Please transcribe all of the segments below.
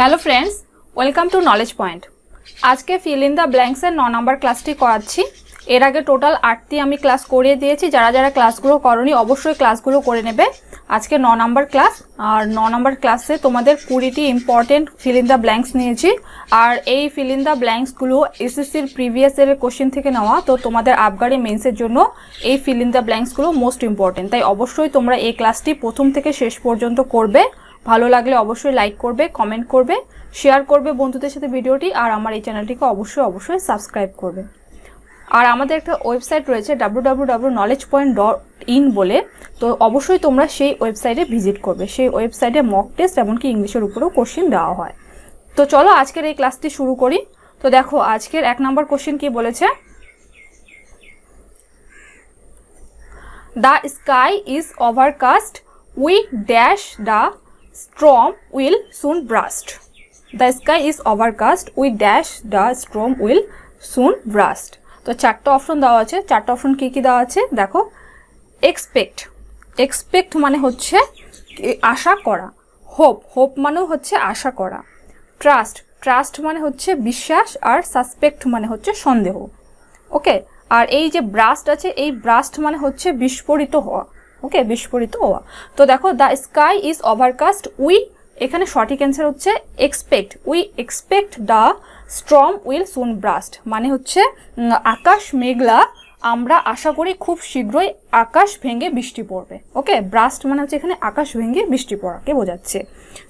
Hello friends, welcome to knowledge point. আজকে feel in the ব্ল্যাঙ্কসের 9 নম্বর ক্লাসটি করাচ্ছি। এর আগে টোটাল 8টি আমি ক্লাস করিয়ে দিয়েছি। যারা যারা ক্লাসগুলো করনি অবশ্যই ক্লাসগুলো করে নেবে। আজকে 9 নম্বর ক্লাস, আর 9 নম্বর ক্লাসে তোমাদের 20টি important fill in the blanks নিয়েছি। আর এই ফিল ইন দ্য ব্ল্যাঙ্কসগুলো এসএসসির প্রিভিয়াস ইয়ারের কোশ্চেন থেকে নেওয়া, তো তোমাদের আবগারি মেন্সের জন্য এই ফিল ইন দ্য ব্ল্যাঙ্কসগুলো মোস্ট ইম্পর্টেন্ট। তাই অবশ্যই তোমরা এই ক্লাসটি প্রথম থেকে শেষ পর্যন্ত করবে। ভালো লাগলে অবশ্যই লাইক করবে, কমেন্ট করবে, শেয়ার করবে বন্ধুদের সাথে ভিডিওটি, আর আমার এই চ্যানেলটিকে অবশ্যই সাবস্ক্রাইব করবে। আর আমাদের একটা ওয়েবসাইট রয়েছে www.knowledgepoint.in বলে, তো অবশ্যই তোমরা সেই ওয়েবসাইটে ভিজিট করবে। সেই ওয়েবসাইটে মক টেস্ট এমনকি ইংলিশের উপরেও কোশ্চেন দেওয়া হয়। তো চলো আজকের এই ক্লাসটি শুরু করি। তো দেখো আজকের 1 নম্বর কোশ্চেন কি বলেছে, the sky is overcast we dash the storm will soon burst. The sky is overcast we dash the storm will soon burst. তো চারটা অপশন দেওয়া আছে। চারটা অপশন কি কি দেওয়া আছে দেখো। এক্সপেক্ট মানে হচ্ছে আশা করা। হোপ মানে হচ্ছে আশা করা। ট্রাস্ট মানে হচ্ছে বিশ্বাস, আর সাসপেক্ট মানে হচ্ছে সন্দেহ। ওকে, আর এই যে ব্রাস্ট আছে, এই ব্রাস্ট মানে হচ্ছে বিস্ফোরিত হওয়া। ওকে, বিস্ফোরিত হওয়া। তো দেখো the sky is overcast we, এখানে সঠিক অ্যান্সার হচ্ছে expect. We expect the storm will soon burst, মানে হচ্ছে আকাশ মেঘলা, আমরা আশা করি খুব শীঘ্রই আকাশ ভেঙে বৃষ্টি পড়বে। ওকে, ব্রাস্ট মানে হচ্ছে এখানে আকাশ ভেঙে বৃষ্টি পড়াকে বোঝাচ্ছে।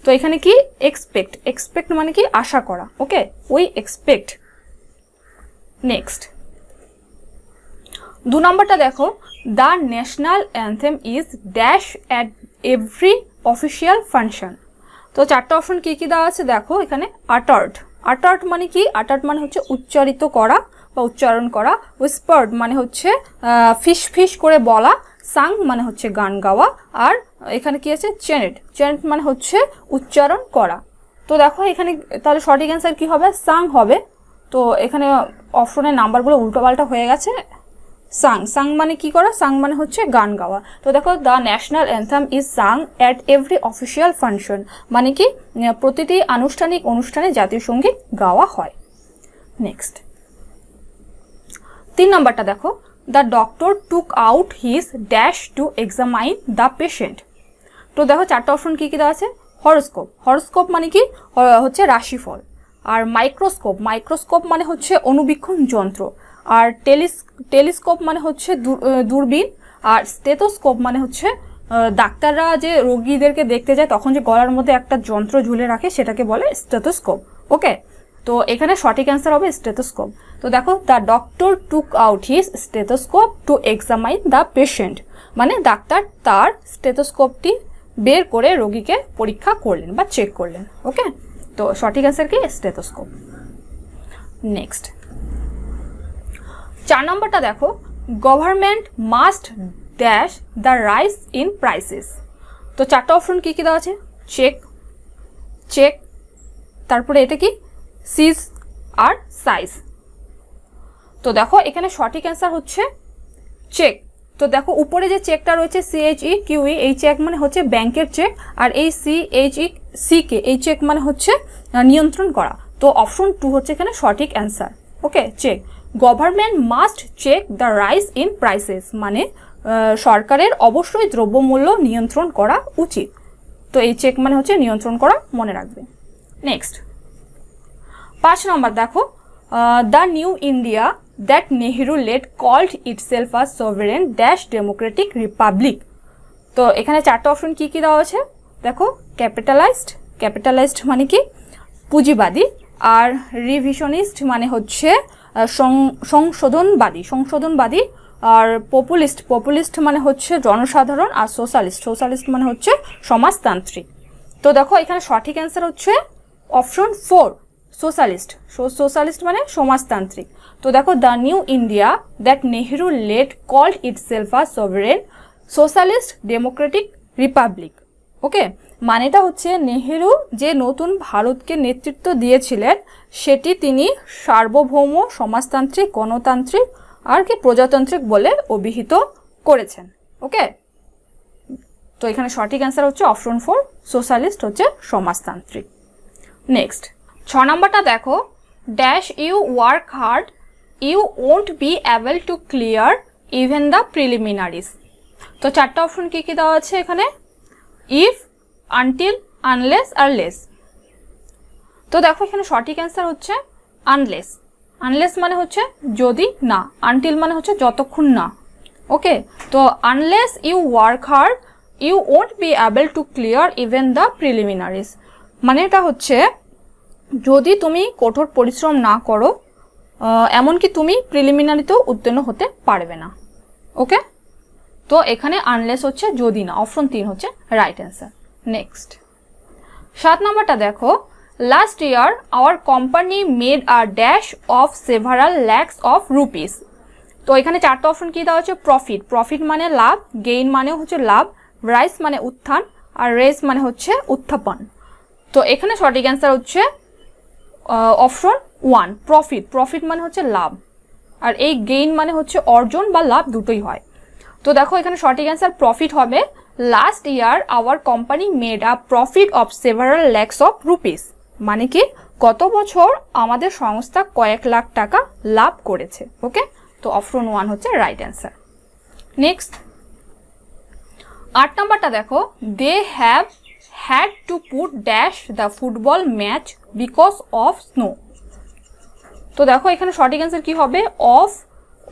তো এখানে কি এক্সপেক্ট মানে কি আশা করা। ওকে, উই এক্সপেক্ট। নেক্সট 2 নম্বরটা দেখো, the national anthem is dash at every official function. তো চারটা অপশন কি কি দেওয়া আছে দেখো এখানে। আটার্ড মানে কি? আটার্ড মানে হচ্ছে উচ্চারিত করা বা উচ্চারণ করা। উইসপার্ড মানে হচ্ছে ফিস করে বলা। সাং মানে হচ্ছে গান গাওয়া। আর এখানে কি আছে? চেনেট মানে হচ্ছে উচ্চারণ করা। তো দেখো এখানে তাহলে সঠিক অ্যান্সার কি হবে? সাং হবে। তো এখানে অপশনের নাম্বারগুলো উল্টোপাল্টা হয়ে গেছে। সাং মানে কি করা? সাং মানে হচ্ছে গান গাওয়া। তো দেখো the national anthem is sung at every official function, মানে কি প্রতিটি আনুষ্ঠানিক অনুষ্ঠানে জাতীয় সঙ্গীত গাওয়া হয়। নেক্সট 3 নম্বরটা দেখো, the doctor took out his dash to examine the patient. তো দেখো চারটা অপশন কি কি দেওয়া আছে। হরোস্কোপ মানে কি হচ্ছে রাশিফল। আর মাইক্রোস্কোপ মানে হচ্ছে অনুবীক্ষণ যন্ত্র। আর টেলিস্কোপ মানে হচ্ছে দূরবীন। আর স্টেথোস্কোপ মানে হচ্ছে ডাক্তাররা যে রোগীদেরকে দেখতে যায় তখন যে গলার মধ্যে একটা যন্ত্র ঝুলে রাখে সেটাকে বলে স্টেথোস্কোপ। ওকে, তো এখানে সঠিক অ্যান্সার হবে স্টেথোস্কোপ। তো দেখো the doctor took out his stethoscope to examine the patient, মানে ডাক্তার তার স্টেথোস্কোপটি বের করে রোগীকে পরীক্ষা করলেন বা চেক করলেন। ওকে, তো সঠিক অ্যান্সার কি? স্টেথোস্কোপ। নেক্সট 4 নম্বরটা দেখো, government must dash the rise in prices. তো চারটা অপশন কি কি দেওয়া আছে। চেক, তারপরে এটা কি সিজ আর সাইজ। তো দেখো এখানে সঠিক অ্যান্সার হচ্ছে চেক। তো দেখো উপরে যে চেকটা রয়েছে CHEQE, এই চেক মানে হচ্ছে ব্যাংকের চেক। আর এই CHECK এই চেক মানে হচ্ছে নিয়ন্ত্রণ করা। তো অপশন 2 হচ্ছে এখানে সঠিক answer. Okay, check. Government must check the rise in prices, মানে সরকারের অবশ্যই দ্রব্যমূল্য নিয়ন্ত্রণ করা উচিত। তো এই চেক মানে হচ্ছে নিয়ন্ত্রণ করা, মনে রাখবে। নেক্সট 5 নম্বর দেখো, the new India that Nehru led called itself a sovereign dash democratic republic. তো এখানে চারটা অপশন কি কি দেওয়া আছে দেখো। ক্যাপিটালাইজড মানে কি পুঁজিবাদী। আর রিভিশনিস্ট মানে হচ্ছে সংশোধনবাদী। আর পপুলিস্ট মানে হচ্ছে জনসাধারণ। আর সোশ্যালিস্ট মানে হচ্ছে সমাজতান্ত্রিক। তো দেখো এখানে সঠিক অ্যান্সার হচ্ছে অপশন 4 সোশ্যালিস্ট মানে সমাজতান্ত্রিক। তো দেখো the new India that Nehru led called itself a sovereign socialist democratic republic. Okay, মানেটা হচ্ছে নেহেরু যে নতুন ভারতকে নেতৃত্ব দিয়েছিলেন সেটি তিনি সার্বভৌম সমাজতান্ত্রিক, গণতান্ত্রিক আর কি প্রজাতান্ত্রিক বলে অভিহিত করেছেন। ওকে, তো এখানে সঠিক অ্যান্সার হচ্ছে অপশন 4 সোশ্যালিস্ট হচ্ছে সমাজতান্ত্রিক। নেক্সট 6 নাম্বারটা দেখো, dash you work hard you won't be able to clear even the preliminaries. তো 4টা অপশন কি কি দেওয়া আছে এখানে, ইফ, আনটিল, আনলেস আর লেস। তো দেখো এখানে সঠিক অ্যান্সার হচ্ছে আনলেস। আনলেস মানে হচ্ছে যদি না, আনটিল মানে হচ্ছে যতক্ষণ না। ওকে, তো unless you work hard you won't be able to clear even the preliminaries, মানে এটা হচ্ছে যদি তুমি কঠোর পরিশ্রম না করো এমনকি তুমি প্রিলিমিনারিতেও উত্তীর্ণ হতে পারবে না। ওকে, তো এখানে আনলেস হচ্ছে যদি না, অপশন 3 হচ্ছে রাইট অ্যান্সার। নেক্সট 7 নাম্বারটা দেখো, last year hour company made a dash of several lakhs of rupees. তো এখানে 4টা অপশন কি দেওয়া হচ্ছে, প্রফিট, প্রফিট মানে লাভ, গেইন মানে হচ্ছে লাভ, রাইস মানে উত্থান, আর রেস মানে হচ্ছে উত্থাপন। তো এখানে সঠিক অ্যান্সার হচ্ছে অপশন 1 প্রফিট। প্রফিট মানে হচ্ছে লাভ, আর এই গেইন মানে হচ্ছে অর্জন বা লাভ দুটোই হয়। তো দেখো এখানে সঠিক অ্যান্সার প্রফিট হবে। Last year hour company made a profit of several lakhs of rupees, মানে কি গত বছর আমাদের সংস্থা কয়েক লাখ টাকা লাভ করেছে। ওকে, তো অপশন 1 হচ্ছে রাইট অ্যান্সার। নেক্সট 8 নাম্বারটা দেখো, they have had to put dash the football match because of snow. তো দেখো এখানে সঠিক অ্যান্সার কি হবে, off,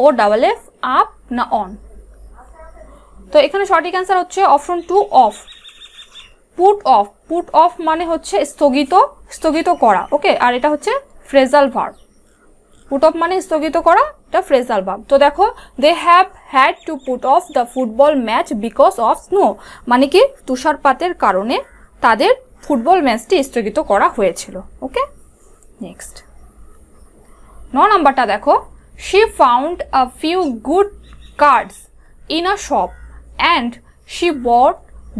O double F, up না অন। তো এখানে সঠিক অ্যান্সার হচ্ছে option 2 off. Put off, put off মানে হচ্ছে স্থগিত, স্থগিত করা। ওকে, আর এটা হচ্ছে ফ্রেজাল ভার্ব। পুট অফ মানে স্থগিত করা, এটা ফ্রেজাল ভার্ব। তো দেখো they have had to put off the football match because of snow, মানে কি তুষারপাতের কারণে তাদের ফুটবল ম্যাচটি স্থগিত করা হয়েছিল। ওকে, নেক্সট 9 নাম্বারটা দেখো, she found a few good cards in a shop and she bought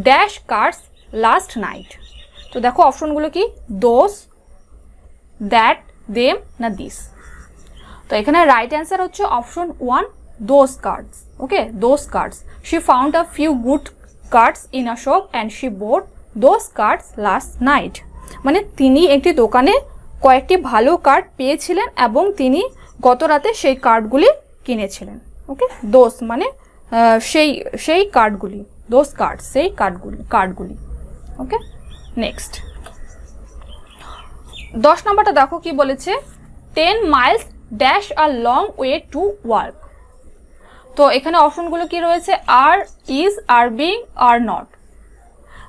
dash cards last night. তো দেখো অপশনগুলো কি, দোজ, দ্যাট, দেম না দিস। তো এখানে রাইট অ্যান্সার হচ্ছে option 1 those cards. Okay, those cards. She found a few good cards in a shop and she bought those cards last night, মানে তিনি একটি দোকানে কয়েকটি ভালো কার্ড পেয়েছিলেন এবং তিনি গত রাতে সেই কার্ডগুলি কিনেছিলেন। ওকে, দোজ মানে সেই কার্ডগুলি, দোজ কার্ড, সেই কার্ডগুলি। ওকে, নেক্সট 10 নাম্বারটা দেখো কি বলেছে, 10 miles dash a long way to work. তো এখানে অপশনগুলো কি রয়েছে, are, is, are being, are not.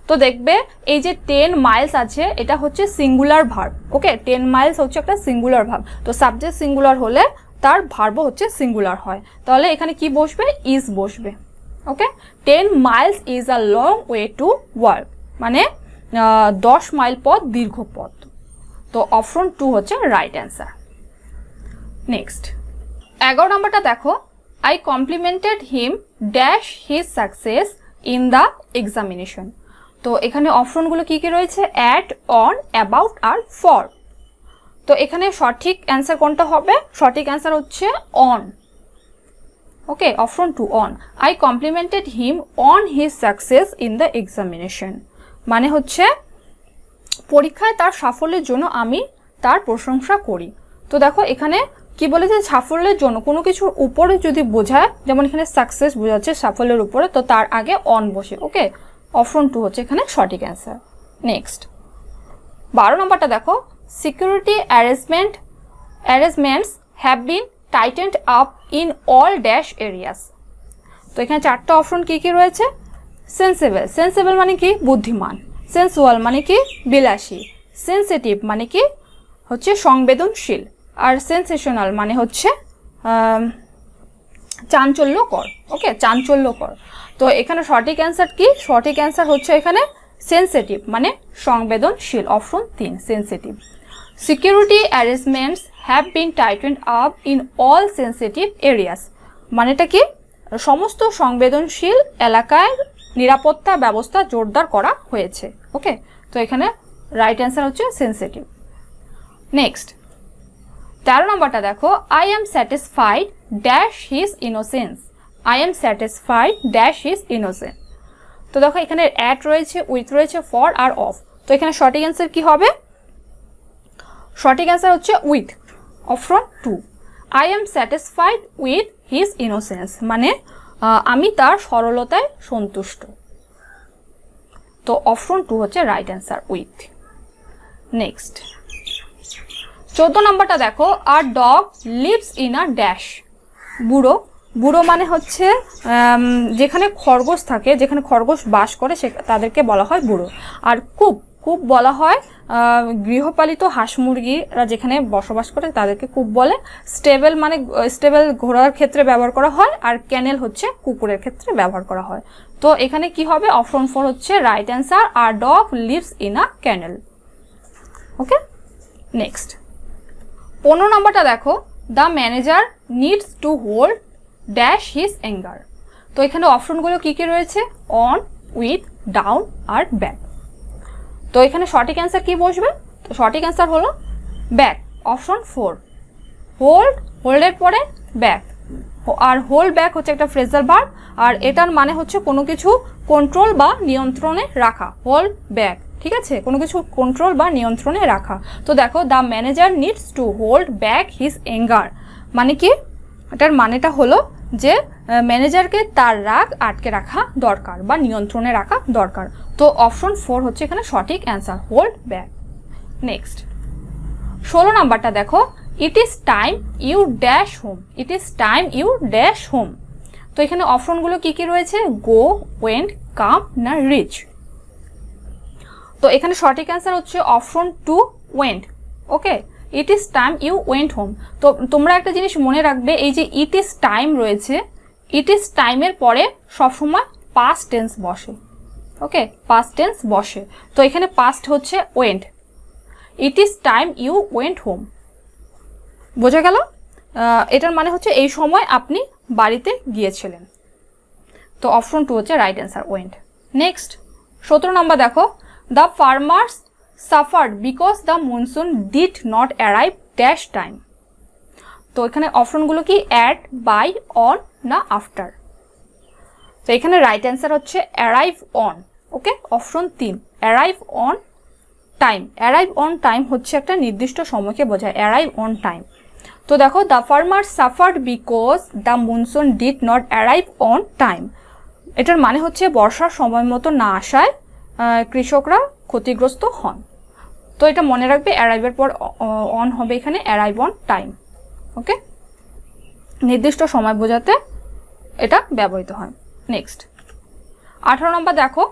তো দেখবে এই যে 10 মাইলস আছে এটা হচ্ছে সিঙ্গুলার ভার্ব। ওকে, 10 মাইলস হচ্ছে একটা সিঙ্গুলার ভার্ব। তো সাবজেক্ট সিঙ্গুলার হলে তার ভার্বও হচ্ছে সিঙ্গুলার হয়, তাহলে এখানে কি বসবে, ইজ বসবে। ওকে, 10 Miles is a long way to work, মানে 10 মাইল পথ দীর্ঘ পথ। তো অপশন 2 হচ্ছে রাইট অ্যান্সার। নেক্সট 11 নম্বরটা দেখো, I complimented him dash his success in the examination. তো এখানে অপশনগুলো কি কি রয়েছে, অ্যাট, অন, অ্যাবাউট আর ফর। তো এখানে সঠিক অ্যান্সার কোনটা হবে, সঠিক অ্যান্সার হচ্ছে on. Okay, option 2 on. I complimented him on his success in the examination, মানে হচ্ছে পরীক্ষায় তার সাফল্যের জন্য আমি তার প্রশংসা করি। তো দেখো এখানে কি বলেছে, সাফল্যের জন্য কোনো কিছুর উপরে যদি বোঝায়, যেমন এখানে সাকসেস বোঝাচ্ছে সাফল্যের উপরে, তো তার আগে অন বসে। ওকে, অপশন 2 হচ্ছে এখানে সঠিক অ্যান্সার। নেক্সট 12 নম্বরটা দেখো, security arrangements have been tightened up in all dash areas. তো এখানে 4টা অপশন কি কি রয়েছে, সেন্সেবল, সেন্সেবল মানে কি বুদ্ধিমান, সেন্সুয়াল মানে কি বিলাসী, সেন্সিটিভ মানে কি হচ্ছে সংবেদনশীল, আর সেন্সেশনাল মানে হচ্ছে চাঞ্চল্যকর। ওকে, চাঞ্চল্যকর। তো এখানে সঠিক অ্যান্সার কি, সঠিক অ্যান্সার হচ্ছে এখানে সেন্সিটিভ মানে সংবেদনশীল, option 3 sensitive. Security arrangements have been tightened up in all sensitive areas, মানেটা কি সমস্ত সংবেদনশীল এলাকায় নিরাপত্তা ব্যবস্থা জোরদার করা হয়েছে। ওকে, তো এখানে রাইট অ্যান্সার হচ্ছে সেন্সিটিভ। নেক্সট 13 নম্বরটা দেখো, I am satisfied dash his innocence, I am satisfied dash his innocence. তো দেখো এখানে অ্যাট রয়েছে, উইথ রয়েছে, ফর আর অফ। তো এখানে সঠিক অ্যান্সার কি হবে, সঠিক অ্যান্সার হচ্ছে with, option 2। I am satisfied with his innocence, মানে আমি তার সরলতায় সন্তুষ্ট। তো অপশন 2 হচ্ছে রাইট অ্যান্সার, উইথ। নেক্সট 14 নম্বরটা দেখো, a dog lives in a dash. বুড়ো, বুড়ো মানে হচ্ছে যেখানে খরগোশ থাকে, যেখানে খরগোশ বাস করে তাদেরকে বলা হয় বুড়ো। আর কুপ, কুপ বলা হয় গৃহপালিত হাঁস মুরগিরা যেখানে বসবাস করে তাদেরকে কুপ বলে। স্টেবল মানে স্টেবল ঘোড়ার ক্ষেত্রে ব্যবহার করা হয়, আর ক্যানেল হচ্ছে কুকুরের ক্ষেত্রে ব্যবহার করা হয়। তো এখানে কি হবে, অপশন 4 হচ্ছে right answer, our dog lives in a kennel. Okay, next 15 নম্বরটা দেখো, the manager needs to hold dash his anger. তো এখানে অপশনগুলো কি কি রয়েছে, অন, উইথ, ডাউন আর ব্যাক। তো এখানে সঠিক অ্যান্সার কি বসবে, তো সঠিক অ্যান্সার হলো ব্যাক, অপশন 4। হোল্ড, হোল্ডের পরে ব্যাক, আর হোল্ড ব্যাক হচ্ছে একটা ফ্রেজাল ভার্ব, আর এটার মানে হচ্ছে কোনো কিছু কন্ট্রোল বা নিয়ন্ত্রণে রাখা, হোল্ড ব্যাক, ঠিক আছে, কোনো কিছু কন্ট্রোল বা নিয়ন্ত্রণে রাখা। তো দেখো, the manager needs to hold back his anger, মানে কি, এটার মানেটা হলো যে ম্যানেজারকে তার রাগ আটকে রাখা দরকার বা নিয়ন্ত্রণে রাখা দরকার। তো অপশন 4 হচ্ছে এখানে সঠিক অ্যান্সার, হোল্ড ব্যাক। নেক্সট 16 নাম্বারটা দেখো, it is time you dash home, it is time you dash home. তো এখানে অপশনগুলো কি কি রয়েছে, গো, ওয়েন্ট, কাম না রিচ। তো এখানে সঠিক অ্যান্সার হচ্ছে option 2, went. Okay, it is time you went home. তো তোমরা একটা জিনিস মনে রাখবে, এই যে ইট ইজ টাইম রয়েছে, ইট ইজ টাইমের পরে সবসময় পাস্ট টেন্স বসে। ওকে, পাস্ট টেন্স বসে। তো এখানে পাস্ট হচ্ছে went, it is time you went home. বোঝা গেল? এটার মানে হচ্ছে এই সময় আপনি বাড়িতে গিয়েছিলেন। তো অপশন 2 হচ্ছে রাইট অ্যান্সার, ওয়েন্ট। নেক্সট 17 নম্বর দেখো, the farmers suffered because the monsoon did not arrive dash time. তো এখানে অপশনগুলো কি, অ্যাট, বাই, অন না আফটার। তো এখানে রাইট অ্যান্সার হচ্ছে arrive on. Okay, option 3, arrive on time. Arrive on time হচ্ছে একটা নির্দিষ্ট সময়কে বোঝায়, অ্যারাইভ অন টাইম। তো দেখো, the farmer suffered because the monsoon did not arrive on time, এটার মানে হচ্ছে বর্ষার সময় মতো না আসায় কৃষকরা ক্ষতিগ্রস্ত হন। তো এটা মনে রাখবে, অ্যারাইভের পর অন হবে এখানে, অ্যারাইভ অন টাইম। ওকে, নির্দিষ্ট সময় বোঝাতে এটা ব্যবহৃত হয়। নেক্সট 18 নম্বর দেখো,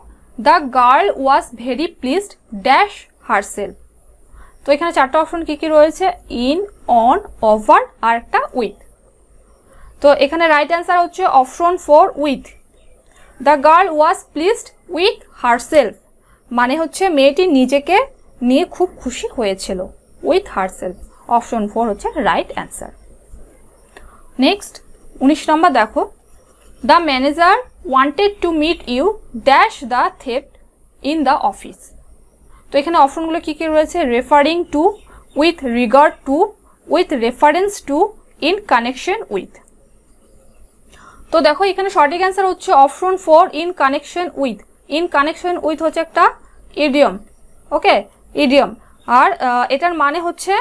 the girl was very pleased dash herself. তো এখানে 4টা অপশন কি কি রয়েছে, ইন, অন, ওভার আর একটা উইথ। তো এখানে রাইট অ্যান্সার হচ্ছে option 4, with. The girl was pleased with herself, মানে হচ্ছে মেয়েটি নিজেকে নিয়ে খুব খুশি হয়েছিল, উইথ হারসেলফ। অপশন 4 হচ্ছে রাইট অ্যান্সার। নেক্সট 19 নম্বর দেখো, the manager wanted to meet you dash the theft in the office. তো এখানে অপশনগুলো কি কি রয়েছে, referring to, with regard to, with reference to, in connection with. তো দেখো, এখানে সঠিক অ্যান্সার হচ্ছে option 4, in connection with. In connection with হচ্ছে একটা ইডিয়ম। ওকে, ইডিয়ম, আর এটার মানে হচ্ছে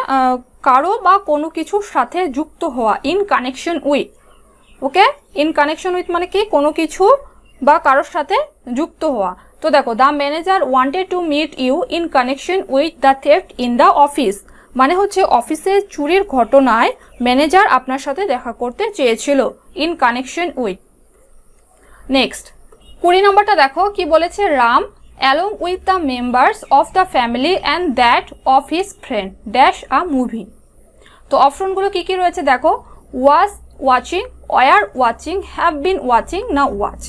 কারো বা কোনো কিছুর সাথে যুক্ত হওয়া, in connection with. Okay, in connection with মানে কি, কোনো কিছু বা কারোর সাথে যুক্ত হওয়া। তো দেখো, the manager wanted to meet you in connection with the theft in the office, মানে হচ্ছে অফিসে চুরির ঘটনায় ম্যানেজার আপনার সাথে দেখা করতে চেয়েছিল, ইন কানেকশন উইথ। নেক্সট 20 নম্বরটা দেখো, কি বলেছে, Ram along with the members of the family and that of his friend dash a movie। তো অপশনগুলো কি কি রয়েছে দেখো, was watching, were watching, have been watching না watch।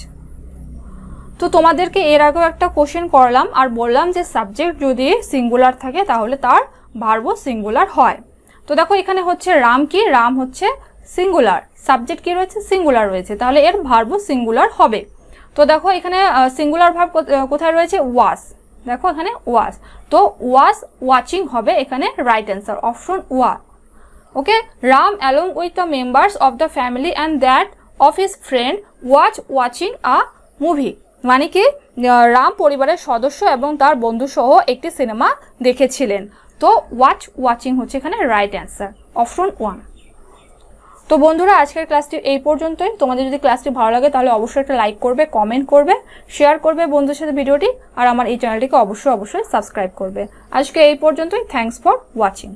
তো তোমাদেরকে এর আগেও একটা কোশ্চেন করলাম আর বললাম যে সাবজেক্ট যদি সিঙ্গুলার থাকে তাহলে তার ভার্বও সিঙ্গুলার হয়। তো দেখো, এখানে হচ্ছে রাম কি, রাম হচ্ছে সিঙ্গুলার, সাবজেক্ট কি রয়েছে, সিঙ্গুলার রয়েছে, তাহলে এর ভার্বও সিঙ্গুলার হবে। তো দেখো, এখানে সিঙ্গুলার ভার্ব কোথায় রয়েছে, ওয়াজ। দেখো এখানে ওয়াজ, তো ওয়াজ ওয়াচিং হবে এখানে right answer, option 1। Okay, Ram along with the members of the family and that of his friend was watching a movie, মানে কি রাম পরিবারের সদস্য এবং তার বন্ধু সহ একটি সিনেমা দেখেছিলেন। তো ওয়াচিং হচ্ছে এখানে রাইট অ্যান্সার, অপশন 1। তো বন্ধুরা আজকের ক্লাসটি এই পর্যন্তই। তোমাদের যদি ক্লাসটি ভালো লাগে তাহলে অবশ্যই একটা লাইক করবে, কমেন্ট করবে, শেয়ার করবে বন্ধুদের সাথে ভিডিওটি, আর আমার এই চ্যানেলটিকে অবশ্যই সাবস্ক্রাইব করবে। আজকে এই পর্যন্তই। Thanks for watching.